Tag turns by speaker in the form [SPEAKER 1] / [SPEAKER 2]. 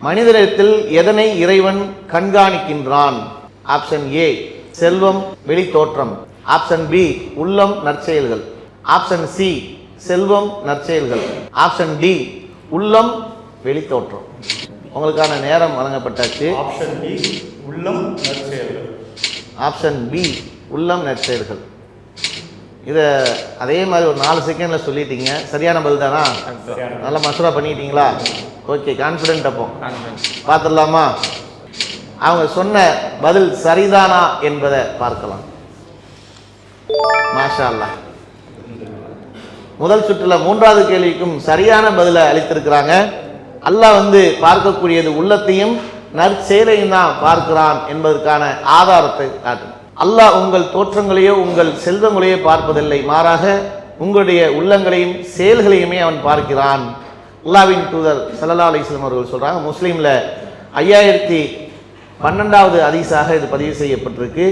[SPEAKER 1] மனிதரிடத்தில் எதனை இறைவன் கண்காணிக்கின்றான்? ஆப்ஷன் ஏ செல்வம், வெளித்தோற்றம். ஆப்ஷன் பி உள்ளம், நற்செயல்கள். ஆப்ஷன் சி செல்வம், நற்செயல்கள். ஆப்ஷன் டி உள்ளம், வெளித்தோற்றம். உங்களுக்கான நேரம் வழங்கப்பட்டாச்சு.
[SPEAKER 2] ஆப்ஷன் டி உள்ளம், நற்செயல்கள்.
[SPEAKER 1] ஆப்ஷன் பி உள்ளம், நற்செயல்கள். இதை அதே மாதிரி ஒரு 4 செகண்டில் சொல்லிட்டீங்க. சரியான பதில் தானா? நல்லா மசூரா பண்ணிட்டீங்களா? Okay, confident. அப்போ பார்த்துடலாமா? அவங்க சொன்ன பதில் சரிதானா என்பதை பார்க்கலாம். மாஷா அல்லாஹ். முதல் சுற்றுல 3வது கேள்விக்கும் சரியான பதிலை அளித்திருக்கிறாங்க. அல்லாஹ் பார்க்கக்கூடியது உள்ளத்தையும் நற்செயலையும் தான் பார்க்கிறான் என்பதற்கான ஆதாரத்தை காட்டு. அல்லாஹ் உங்கள் தோற்றங்களையோ உங்கள் செல்வங்களையோ பார்ப்பதில்லை, மாறாக உங்களுடைய உள்ளங்களையும் செயல்களையுமே அவன் பார்க்கிறான். அல்லாஹ்வின் தூதர் ஸல்லல்லாஹு அலைஹி வஸல்லம் அவர்கள் சொல்றாங்க. முஸ்லீம்ல 5012வது ஹதீஸாக இது பதிவு செய்யப்பட்டிருக்கு.